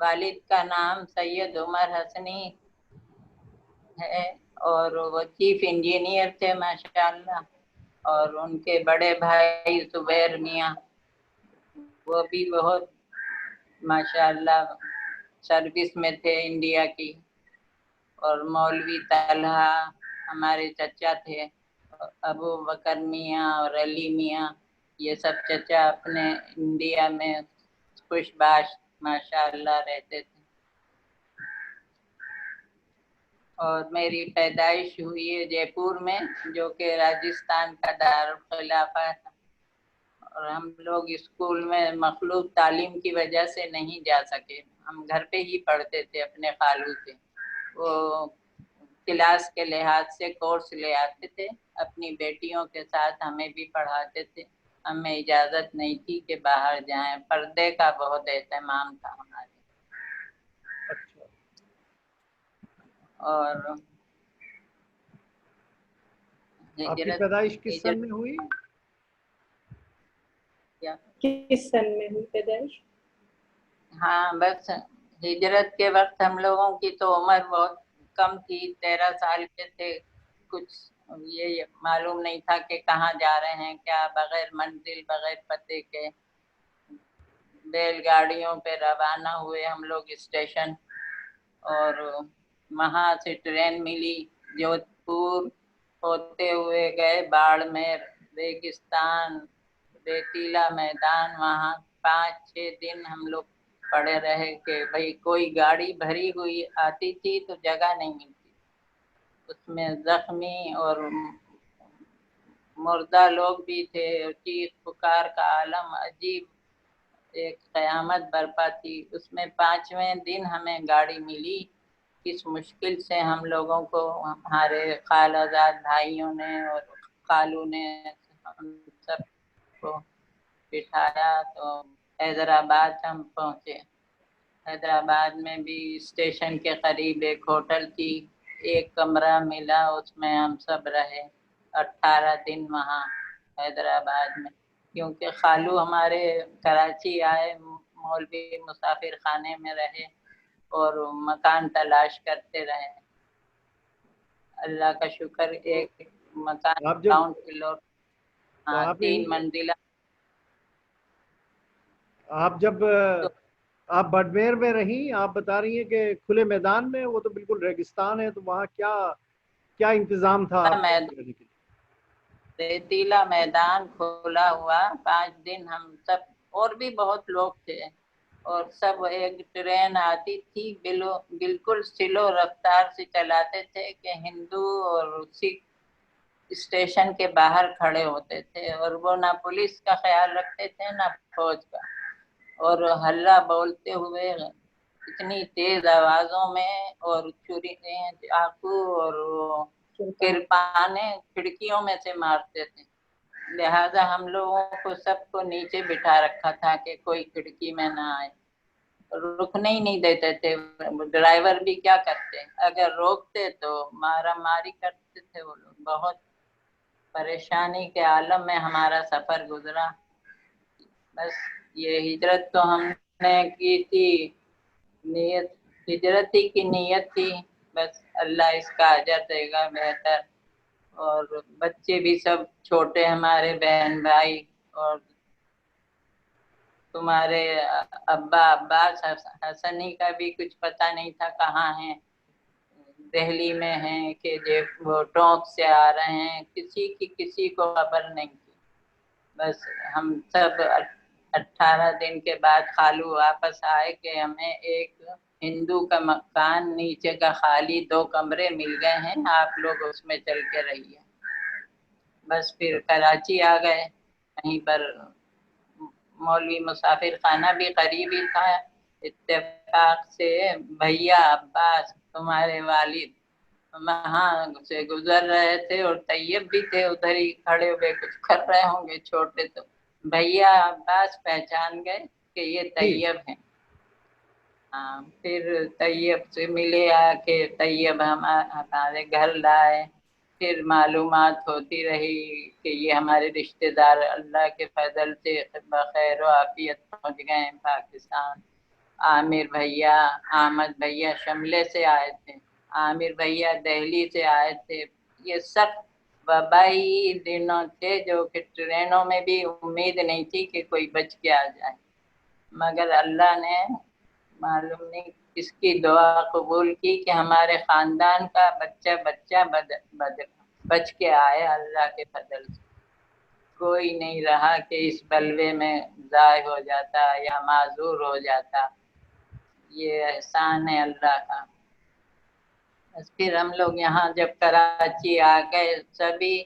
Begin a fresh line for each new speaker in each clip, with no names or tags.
والد کا نام سید عمر حسنی ہے اور وہ چیف انجینئر تھے ماشاءاللہ، اور ان کے بڑے بھائی زبیر میاں وہ بھی بہت ماشاءاللہ سروس میں تھے انڈیا کی، اور مولوی طلحہ ہمارے چچا تھے، ابو بکر میاں اور علی میاں، یہ سب چچا اپنے انڈیا میں خوش باش ماشاءاللہ رہتے تھے۔ اور میری پیدائش ہوئی ہے جے پور میں، جو کہ راجستھان کا دارالخلافہ ہے، اور ہم لوگ اسکول میں مخلوط تعلیم کی وجہ سے نہیں جا سکے، ہم گھر پہ ہی پڑھتے تھے اپنے خالو سے، وہ کلاس کے لحاظ سے کورس لے آتے تھے، اپنی بیٹیوں کے ساتھ ہمیں بھی پڑھاتے تھے، ہمیں اجازت نہیں تھی کہ باہر جائیں، پردے کا بہت اہتمام تھا ہمارے۔
اچھا،
اور
آپ کی
ہجرت
پیدائش کس سن میں ہوئی؟
کس سن میں ہوئی پیدائش؟
ہاں بس ہجرت کے وقت ہم لوگوں کی تو عمر بہت کم تھی، 13 سال کے تھے، کچھ یہ معلوم نہیں تھا کہ کہاں جا رہے ہیں، کیا، بغیر منزل بغیر پتے کے بیل گاڑیوں پہ روانہ ہوئے ہم لوگ اسٹیشن، اور وہاں سے ٹرین ملی جودھ پور ہوتے ہوئے گئے باڑمیر، ریگستان، ریتیلا میدان، وہاں 5-6 دن ہم لوگ پڑے رہے کہ بھئی کوئی گاڑی بھری ہوئی آتی تھی تو جگہ نہیں ملتی، اس میں زخمی اور مردہ لوگ بھی تھے، چیخ پکار کا عالم، عجیب ایک قیامت برپا تھی، اس میں 5ویں دن ہمیں گاڑی ملی، کس مشکل سے ہم لوگوں کو ہمارے خالہ زاد بھائیوں نے اور خالو نے ہم سب کو بٹھایا تو حیدرآباد ہم پہنچے۔ حیدرآباد میں بھی اسٹیشن کے قریب ایک ہوٹل تھی، ایک کمرہ ملا، اس میں ہم سب رہے 18 دن وہاں حیدرآباد میں، کیونکہ خالو ہمارے کراچی آئے، مولوی مسافر خانے میں رہے اور مکان تلاش کرتے رہے، اللہ کا شکر ایک مکان
آپ جب
گراؤنڈ فلور،
تو
ہاں
آپ
3 منزلہ۔
آپ جب آپ بڑمیر میں رہیں، آپ بتا رہی ہیں کہ کھلے میدان میں، وہ تو بالکل ریگستان ہے، تو وہاں کیا کیا انتظام تھا آپ کا رہنے کے لیے؟
ریتیلا میدان کھلا ہوا، 5 دن ہم سب، اور بھی بہت لوگ تھے، اور سب ایک ٹرین آتی تھی بالکل سلو رفتار سے چلاتے تھے کہ ہندو اور سکھ اسٹیشن کے باہر کھڑے ہوتے تھے، اور وہ نہ پولیس کا خیال رکھتے تھے نہ فوج کا، اور ہلہ بولتے ہوئے اتنی تیز آوازوں میں، اور چھری چاقو اور کرپانیں کھڑکیوں میں سے مارتے تھے، لہذا ہم لوگوں کو سب کو نیچے بٹھا رکھا تھا کہ کوئی کھڑکی میں نہ آئے، رکنے ہی نہیں دیتے تھے، ڈرائیور بھی کیا کرتے، اگر روکتے تو مارا ماری کرتے تھے وہ لوگ، بہت پریشانی کے عالم میں ہمارا سفر گزرا۔ بس یہ ہجرت تو ہم نے کی تھی، نیت ہجرت ہی کی نیت تھی، بس اللہ اس کا اجر دے گا بہتر، اور بچے بھی سب چھوٹے ہمارے بہن بھائی، اور تمہارے ابا عباس حسنی کا بھی کچھ پتہ نہیں تھا کہاں ہیں، دہلی میں ہیں کہ وہ ٹونک سے آ رہے ہیں، کسی کو خبر نہیں تھی، بس ہم سب 18 دن کے بعد خالو واپس آئے کہ ہمیں ایک ہندو کا مکان نیچے کا خالی 2 کمرے مل گئے ہیں، آپ لوگ اس میں چل کے رہیے، بس پھر کراچی آ گئے، کہیں پر مولوی مسافر خانہ بھی قریب ہی تھا، اتفاق سے بھیا عباس تمہارے والد وہاں سے گزر رہے تھے، اور طیب بھی تھے ادھر ہی کھڑے ہوئے، کچھ کر رہے ہوں گے چھوٹے، تو بھیا عباس پہچان گئے کہ یہ طیب ہیں، ہاں، پھر طیب سے ملے آ کے طیب ہمارے گھر لائے، پھر معلومات ہوتی رہی کہ یہ ہمارے رشتہ دار اللہ کے فضل سے بخیر و عافیت پہنچ گئے ہیں پاکستان، عامر بھیا احمد بھیا شملے سے آئے تھے، عامر بھیا دہلی سے آئے تھے. یہ سب وبائی دنوں تھے جو کہ ٹرینوں میں بھی امید نہیں تھی کہ کوئی بچ کے آ جائے، مگر اللہ نے معلوم نہیں کس کی دعا قبول کی کہ ہمارے خاندان کا بچہ بچ کے آئے اللہ کے فضل سے. کوئی نہیں رہا کہ اس بلوے میں ضائع ہو جاتا یا معذور ہو جاتا. یہ احسان ہے اللہ کا. بس پھر ہم لوگ یہاں جب کراچی آ گئے، سبھی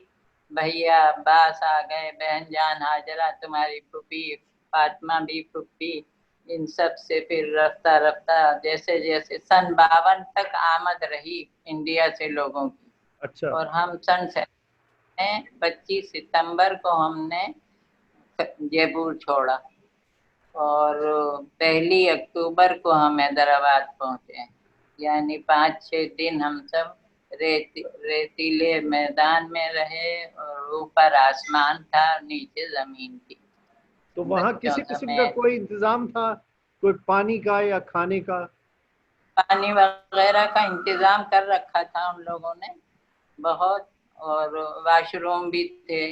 بھیا عباس آ گئے، بہن جان ہاجرہ، تمہاری پھوپھی فاطمہ بھی پھوپھی، ان سب سے پھر رفتہ رفتہ جیسے جیسے سن 52 تک آمد رہی انڈیا سے لوگوں کی.
اچھا.
اور ہم سن 25 ستمبر کو ہم نے جے پور چھوڑا اور 1 اکتوبر کو ہم حیدرآباد پہنچے. یعنی 5-6 دن ہم سب ریتیلے میدان میں رہے اور اوپر آسمان تھا، نیچے زمین تھی.
تو وہاں کسی قسم کا کوئی انتظام تھا، کوئی پانی کا یا کھانے کا؟
پانی وغیرہ کا انتظام کر رکھا تھا ان لوگوں نے بہت، اور واش روم بھی تھے،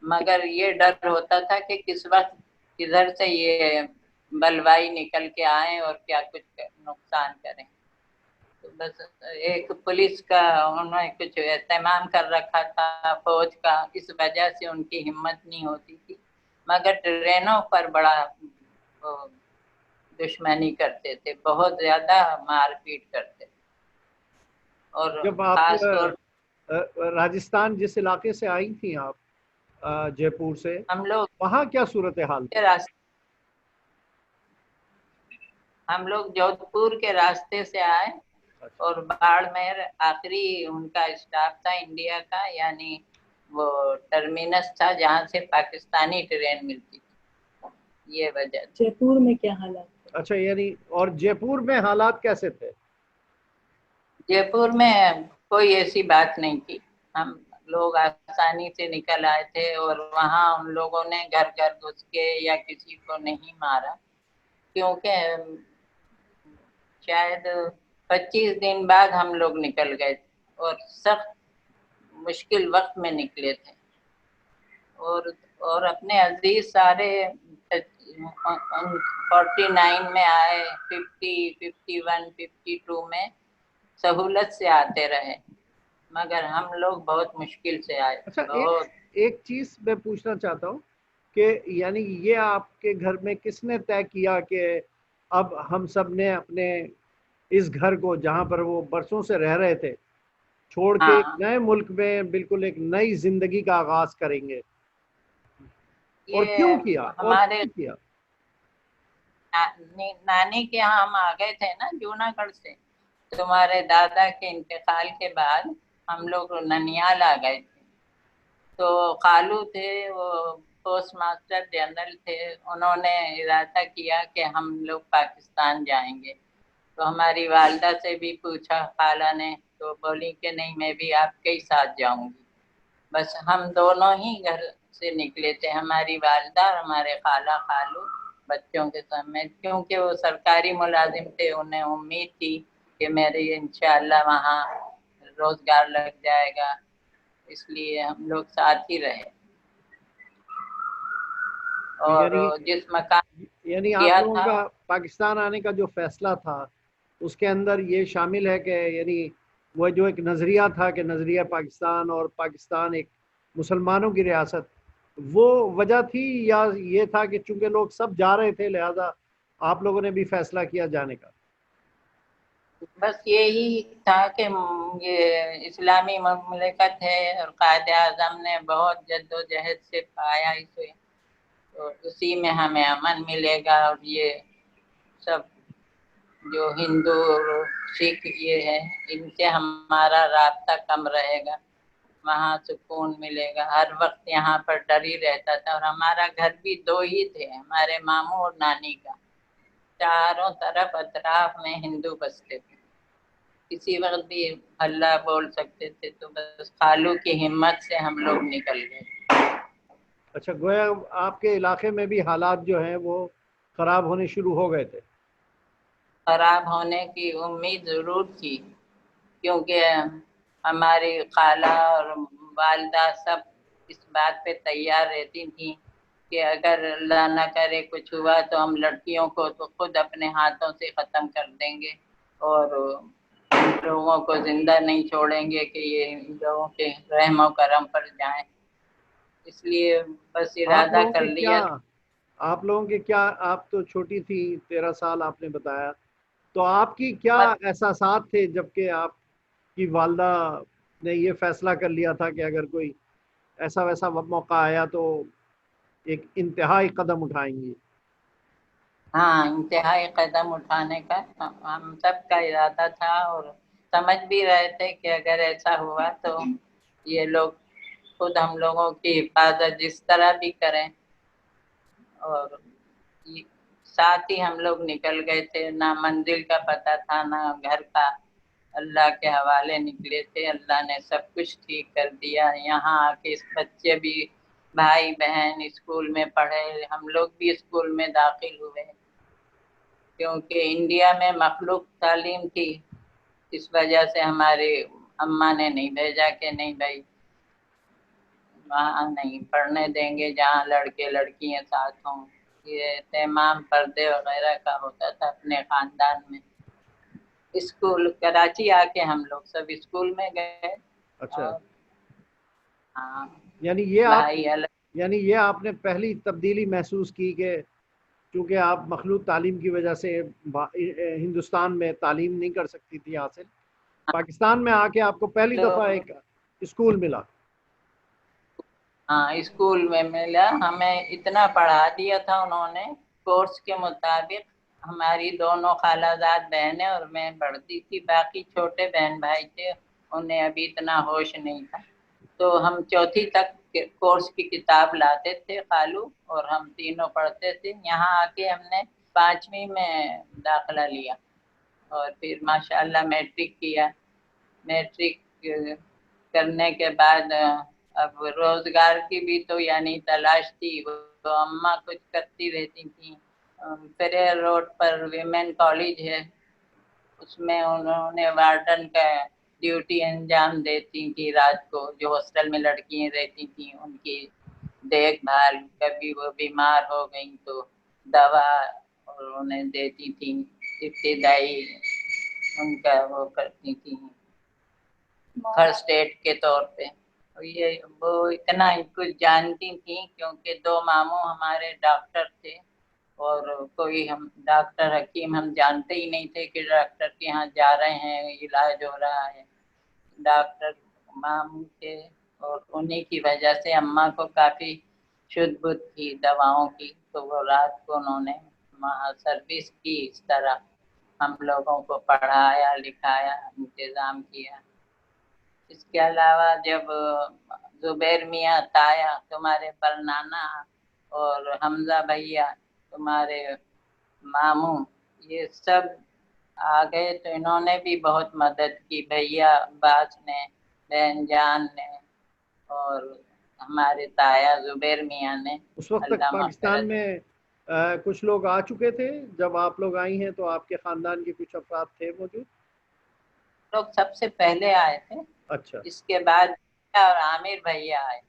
مگر یہ ڈر ہوتا تھا کہ کس وقت ادھر سے یہ بلوائی نکل کے آئیں اور کیا کچھ نقصان کریں. تو بس ایک پولیس کا انہوں نے کچھ اہتمام کر رکھا تھا فوج کا، اس وجہ سے ان کی ہمت نہیں ہوتی تھی، مگر ٹرینوں پر بڑا دشمنی کرتے تھے، بہت زیادہ مار پیٹ کرتے تھے. اور
جب آپ
خاص طور
راجستھان جس علاقے سے آئی تھیں آپ جے پور سے،
ہم لوگ
وہاں کیا صورتحال تھی؟
ہم لوگ جودھ پور کے راستے سے آئے اور باڑمیر آخری ان کا اسٹاپ تھا انڈیا کا، یعنی وہ ٹرمینس تھا جہاں سے پاکستانی ٹرین ملتی تھی. یہ وجہ
جے پور میں کیا حالات؟
اچھا، یعنی اور جے پور میں حالات کیسے تھے؟
جے پور میں کوئی ایسی بات نہیں تھی، ہم لوگ آسانی سے نکل آئے تھے اور وہاں ان لوگوں نے گھر گھر گھس کے یا کسی کو نہیں مارا، کیونکہ شاید 25 دن بعد ہم لوگ نکل گئے تھے اور سخت مشکل وقت میں نکلے تھے. اور اپنے عزیز سارے 49 میں آئے، 50، 51، 52 میں سہولت سے آتے رہے، مگر ہم لوگ بہت مشکل سے آئے.
اچھا،
بہت
ایک چیز میں پوچھنا چاہتا ہوں کہ یعنی یہ آپ کے گھر میں کس نے طے کیا کہ اب ہم سب نے اپنے اس گھر کو جہاں پر وہ برسوں سے رہ رہے تھے چھوڑ کے ایک نئے ملک میں بالکل ایک نئی زندگی کا آغاز کریں گے، اور کیوں کیا؟
ہمارے نانی کے یہاں ہم آ گئے تھے نا جوناگڑھ سے، تمہارے دادا کے انتقال کے بعد ہم لوگ ننیال آ گئے تھے. تو خالو تھے، وہ پوسٹ ماسٹر جنرل تھے، انہوں نے ارادہ کیا کہ ہم لوگ پاکستان جائیں گے. تو ہماری والدہ سے بھی پوچھا خالہ نے، تو بولی کہ نہیں میں بھی آپ کے ہی ساتھ جاؤں گی. بس ہم دونوں ہی گھر سے نکلے تھے، ہماری والدہ اور ہمارے خالو بچوں کے سمیت، کیونکہ وہ سرکاری ملازم تھے، انہیں امید تھی کہ میرے انشاءاللہ وہاں روزگار لگ جائے گا، اس لیے ہم لوگ ساتھ ہی رہے. اور جس مکان
یعنی آپ لوگوں کا پاکستان آنے کا جو فیصلہ تھا اس کے اندر یہ شامل ہے کہ یعنی وہ جو ایک نظریہ تھا کہ نظریہ پاکستان اور پاکستان ایک مسلمانوں کی ریاست، وہ وجہ تھی، یا یہ تھا کہ چونکہ لوگ سب جا رہے تھے لہذا آپ لوگوں نے بھی فیصلہ کیا جانے کا؟
بس یہی تھا کہ یہ اسلامی مملکت ہے اور قائد اعظم نے بہت جد و جہد سے پایا اسے، تو اسی میں ہمیں امن ملے گا، اور یہ سب جو ہندو اور سکھ یہ ہے ان سے ہمارا رابطہ کم رہے گا، وہاں سکون ملے گا. ہر وقت یہاں پر ڈر ہی رہتا تھا، اور ہمارا گھر بھی 2 ہی تھے، ہمارے ماموں اور نانی کا، چاروں طرف اطراف میں ہندو بستے تھے، کسی وقت بھی اللہ بول سکتے تھے. تو بس خالو کی ہمت سے ہم لوگ نکل گئے.
اچھا، گویا آپ کے علاقے میں بھی حالات جو ہیں وہ خراب ہونے شروع ہو گئے تھے؟
خراب ہونے کی امید ضرور تھی، کیونکہ ہماری خالہ اور والدہ سب اس بات پہ تیار رہتی تھیں کہ اگر اللہ نہ کرے کچھ ہوا تو ہم لڑکیوں کو تو خود اپنے ہاتھوں سے ختم کر دیں گے اور لوگوں کو زندہ نہیں چھوڑیں گے کہ یہ ان لوگوں کے رحم و کرم پر جائیں، اس لیے بس
آپ
ارادہ
لوگوں
کر
کے کیا
لیا۔
آپ لوگوں کے کیا آپ تو چھوٹی تھی، 13 سال آپ نے بتایا، تو آپ کی کیا احساسات تھے جب کہ آپ کی والدہ نے یہ فیصلہ کر لیا تھا کہ اگر کوئی ایسا ویسا موقع آیا تو ایک انتہائی قدم اٹھائیں گی؟
ہاں، انتہائی قدم اٹھانے کا ہم سب کا ارادہ تھا، اور سمجھ بھی رہے تھے کہ اگر ایسا ہوا تو یہ لوگ خود ہم لوگوں کی حفاظت جس طرح بھی کریں، اور ساتھ ہی ہم لوگ نکل گئے تھے، نہ منزل کا پتہ تھا نہ گھر کا، اللہ کے حوالے نکلے تھے، اللہ نے سب کچھ ٹھیک کر دیا۔ یہاں آ کے بچے بھی، بھائی بہن اسکول میں پڑھے، ہم لوگ بھی اسکول میں داخل ہوئے، کیونکہ انڈیا میں مخلوق تعلیم تھی، اس وجہ سے ہماری اماں نے نہیں بھیجا کہ نہیں بھائی وہاں نہیں پڑھنے دیں گے جہاں لڑکے لڑکیاں ساتھ ہوں۔ یہ اہتمام پردے وغیرہ کا ہوتا تھا اپنے خاندان میں۔ اسکول کراچی آ کے ہم لوگ سب اسکول میں گئے،
اچھا،
اور ہاں
یعنی
بھائی الگ۔
یہ آپ نے پہلی تبدیلی محسوس کی کہ چونکہ آپ مخلوط تعلیم کی وجہ سے ہندوستان میں تعلیم نہیں کر سکتی تھی حاصل، پاکستان میں آ کے آپ کو پہلی دفعہ ایک اسکول ملا۔
ہاں، اسکول میں ملا، ہمیں اتنا پڑھا دیا تھا انہوں نے کورس کے مطابق۔ ہماری دونوں خالہ زاد بہنیں اور میں پڑھتی تھی، باقی چھوٹے بہن بھائی تھے، انہیں ابھی اتنا ہوش نہیں تھا، تو ہم چوتھی تک کورس کی کتاب لاتے تھے خالو، اور ہم تینوں پڑھتے تھے۔ یہاں آ کے ہم نے 5ویں میں داخلہ لیا، اور پھر ماشاءاللہ میٹرک کیا۔ میٹرک کرنے کے بعد اب روزگار کی بھی تو یعنی تلاش تھی، تو اماں کچھ کرتی رہتی تھیں۔ پریئر روڈ پر ویمن کالج ہے، اس میں انہوں نے وارڈن کا ڈیوٹی انجام دیتی تھی رات کو، جو ہاسٹل میں لڑکیاں رہتی تھیں ان کی دیکھ بھال، کبھی وہ بیمار ہو گئیں تو دوا اور انہیں دیتی تھیں، ابتدائی ان کا وہ کرتی تھیں فرسٹ ایڈ کے طور پہ۔ یہ وہ اتنا کچھ جانتی تھیں کیونکہ 2 ماموں ہمارے ڈاکٹر تھے، اور کوئی ہم ڈاکٹر حکیم ہم جانتے ہی نہیں تھے کہ ڈاکٹر کے یہاں جا رہے ہیں، علاج ہو رہا ہے۔ ڈاکٹر ماموں تھے، اور انہیں کی وجہ سے اماں کو کافی شدھ بدھ تھی دواؤں کی، تو وہ رات کو انہوں نے وہاں سروس کی، اس طرح ہم لوگوں کو پڑھایا لکھایا انتظام کیا۔ اس کے علاوہ جب زبیر میاں تایا تمہارے پرنانا اور حمزہ بھیا تمہارے ماموں یہ سب آ گئے تو انہوں نے بھی بہت مدد کی، بھیا عباس نے، بہن جان نے، اور ہمارے تایا زبیر میاں نے۔
اس وقت تک
اللہ
پاکستان
مغفرت۔
میں کچھ لوگ آ چکے تھے؟ جب آپ لوگ آئی ہیں تو آپ کے خاندان کے کچھ افراد تھے موجود؟
لوگ سب سے پہلے آئے تھے،
اچھا
اس کے بعد اور عامر بھیا آئے۔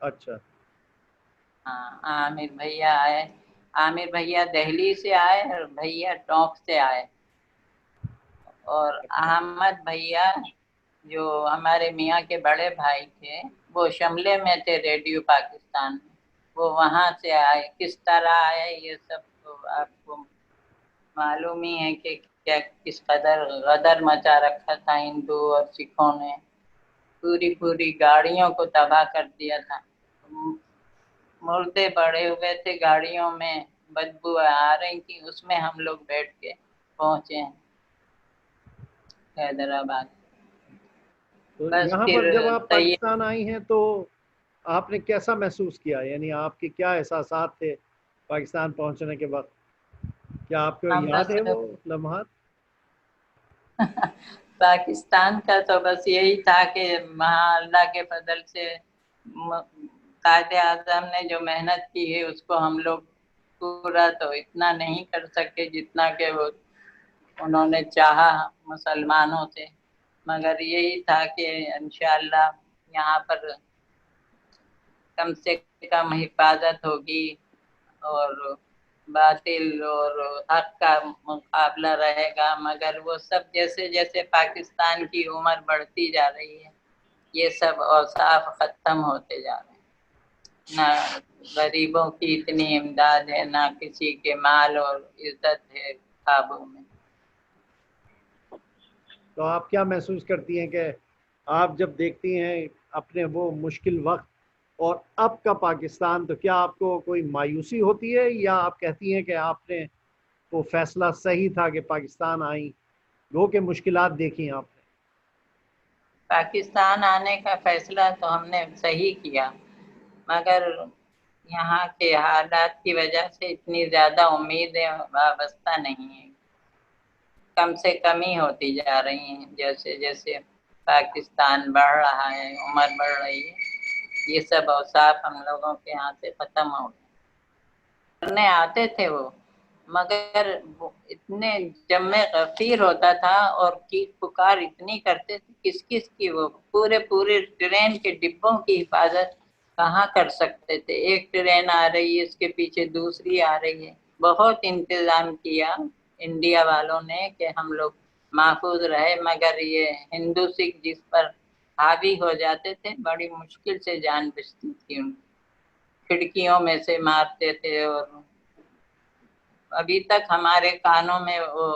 اچھا
ہاں، عامر بھیا آئے، عامر بھیا دہلی سے آئے اور بھیا ٹونک سے آئے، اور
اچھا
احمد بھیا جو ہمارے میاں کے بڑے بھائی تھے وہ شملے میں تھے ریڈیو پاکستان میں، وہ وہاں سے آئے۔ کس طرح آئے یہ سب تو آپ کو معلوم ہی ہے کہ کیا کس قدر غدر مچا رکھا تھا ہندو اور سکھوں نے، پوری گاڑیوں کو تباہ کر دیا تھا، مردے پڑے ہوئے تھے گاڑیوں میں، بدبو آ رہی تھی، اس میں ہم لوگ بیٹھ کے پہنچے ہیں حیدرآباد۔
تو
بس
یہاں
پھر
پر جب آپ
طیب
پاکستان آئی ہیں تو آپ نے کیسا محسوس کیا؟ یعنی آپ کے کیا احساسات تھے پاکستان پہنچنے کے وقت؟ کیا آپ کو یاد
بس
ہے وہ لمحات؟
پاکستان کا تو بس یہی تھا کہ وہاں اللہ کے فضل سے قائد اعظم نے جو محنت کی ہے اس کو ہم لوگ پورا تو اتنا نہیں کر سکے جتنا کہ وہ انہوں نے چاہا مسلمانوں سے، مگر یہی تھا کہ انشاءاللہ یہاں پر کم سے کم حفاظت ہوگی اور باطل اور حق کا مقابلہ رہے گا، مگر وہ سب جیسے جیسے پاکستان کی عمر بڑھتی جا رہی ہے یہ سب اوصاف ختم ہوتے جا رہے ہیں، نہ غریبوں کی اتنی امداد ہے، نہ کسی کے مال اور عزت ہے قابو میں۔
تو آپ کیا محسوس کرتی ہیں کہ آپ جب دیکھتی ہیں اپنے وہ مشکل وقت اور اب کا پاکستان، تو کیا آپ کو کوئی مایوسی ہوتی ہے یا آپ کہتی ہیں کہ آپ نے وہ فیصلہ صحیح تھا کہ پاکستان آئیں، گو کہ مشکلات دیکھی آپ نے؟
پاکستان آنے کا فیصلہ تو ہم نے صحیح کیا، مگر یہاں کے حالات کی وجہ سے اتنی زیادہ امیدیں وابستہ نہیں ہیں، کم سے کم ہی ہوتی جا رہی ہیں جیسے جیسے پاکستان بڑھ رہا ہے، عمر بڑھ رہی ہے، یہ سب اوصاف ہم لوگوں کے یہاں سے ختم ہو گئے۔ کرنے آتے تھے وہ، مگر اتنے جمع غفیر ہوتا تھا اور چیخ پکار اتنی کرتے تھے کس کس کی، وہ پورے پورے ٹرین کے ڈبوں کی حفاظت کہاں کر سکتے تھے، ایک ٹرین آ رہی ہے اس کے پیچھے دوسری آ رہی ہے، بہت انتظام کیا انڈیا والوں نے کہ ہم لوگ محفوظ رہے، مگر یہ ہندو سکھ جس پر حاوی ہو جاتے تھے بڑی مشکل سے جان بچتی تھی، ان کھڑکیوں میں سے مارتے تھے، اور ابھی تک ہمارے کانوں میں وہ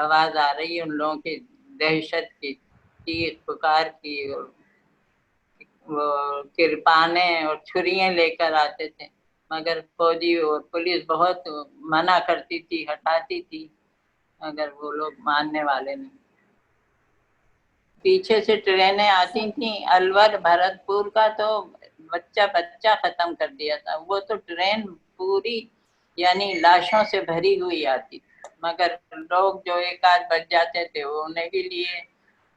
آواز آ رہی ہے ان لوگوں کی دہشت کی، چیخ پکار کی، اور وہ کرپانے اور چھریاں لے کر آتے تھے، مگر فوجی اور پولیس بہت منع کرتی تھی، ہٹاتی تھی، مگر وہ لوگ ماننے والے نہیں۔ پیچھے سے ٹرینیں آتی تھیں، الور بھرت پور کا تو بچہ بچہ ختم کر دیا تھا، وہ تو ٹرین پوری یعنی لاشوں سے بھری ہوئی آتی تھی، مگر لوگ جو ایک آدھ بچ جاتے تھے وہ انہیں بھی لیے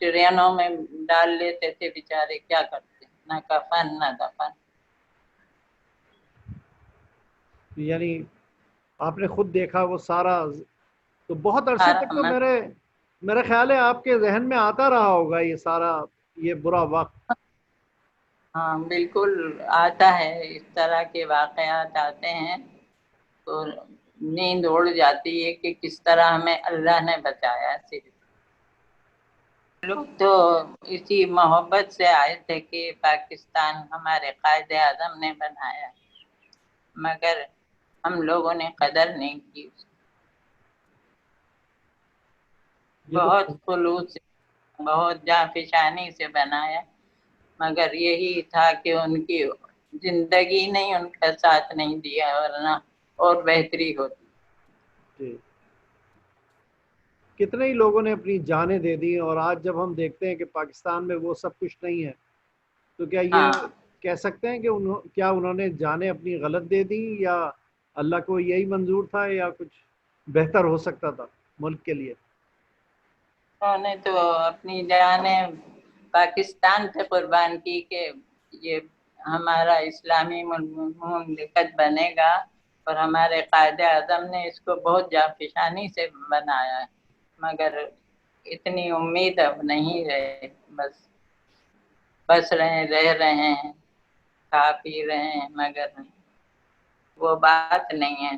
ٹرینوں میں ڈال لیتے تھے، بیچارے کیا کرتے، نہ کفن نہ دفن۔
یعنی آپ نے خود دیکھا وہ سارا، تو بہت عرصے تک تو
رحمت،
میرا خیال ہے آپ کے ذہن میں آتا رہا ہوگا یہ سارا، یہ برا وقت۔
ہاں بالکل آتا ہے، اس طرح کے واقعات آتے ہیں تو نیند اڑ جاتی ہے کہ کس طرح ہمیں اللہ نے بچایا۔ صرف لوگ تو اسی محبت سے آئے تھے کہ پاکستان ہمارے قائد اعظم نے بنایا، مگر ہم لوگوں نے قدر نہیں کی،
یہ تو
بہت خلوص سے بہت جانفشانی سے بنایا، مگر یہی تھا کہ ان کی زندگی نے ان کا ساتھ نہیں دیا، ورنہ اور بہتری ہوتی۔
جی، کتنے ہی لوگوں نے اپنی جانیں دے دی، اور آج جب ہم دیکھتے ہیں کہ پاکستان میں وہ سب کچھ نہیں ہے، تو کیا یہ
ہاں
کہہ سکتے ہیں کہ کیا انہوں نے جانیں اپنی غلط دے دی، یا اللہ کو یہی منظور تھا، یا کچھ بہتر ہو سکتا تھا ملک کے لیے؟
انہوں نے تو اپنی جانیں پاکستان پہ قربان کی کہ یہ ہمارا اسلامی مملکت بنے گا، اور ہمارے قائد اعظم نے اس کو بہت جانفشانی سے بنایا ہے، مگر اتنی امید اب نہیں رہے، بس رہ رہے ہیں، کھا پی رہے ہیں، مگر وہ بات نہیں ہے۔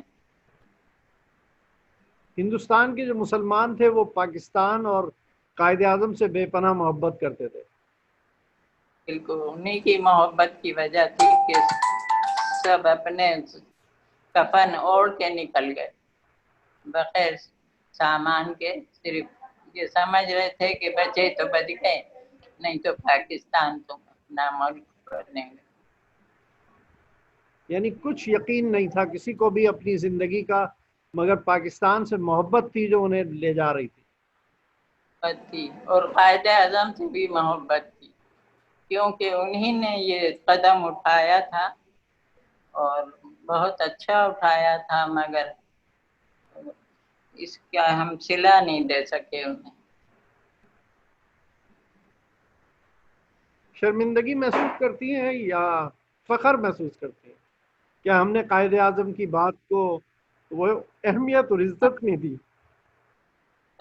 ہندوستان کے جو مسلمان تھے وہ پاکستان اور قائد اعظم سے بے پناہ محبت کرتے تھے۔
بالکل انہی کی محبت کی وجہ تھی کہ سب اپنے کفن اوڑھ کے نکل گئے بغیر سامان کے، صرف یہ سمجھ رہے تھے کہ بچے تو بچ گئے، نہیں تو پاکستان تو اپنا ملک بنے گا۔
یعنی کچھ یقین نہیں تھا کسی کو بھی اپنی زندگی کا، مگر پاکستان سے محبت تھی جو انہیں لے جا رہی تھی۔
محبت تھی اور قائد اعظم سے بھی محبت تھی، کیونکہ انہی نے یہ قدم اٹھایا تھا اور بہت اچھا اٹھایا تھا، مگر اس کا ہم صلہ نہیں دے سکے انہیں۔
شرمندگی محسوس کرتی ہیں یا فخر محسوس کرتی ہیں؟ کیا ہم نے قائد اعظم کی بات کو وہ اہمیت اور عزت نہیں دی؟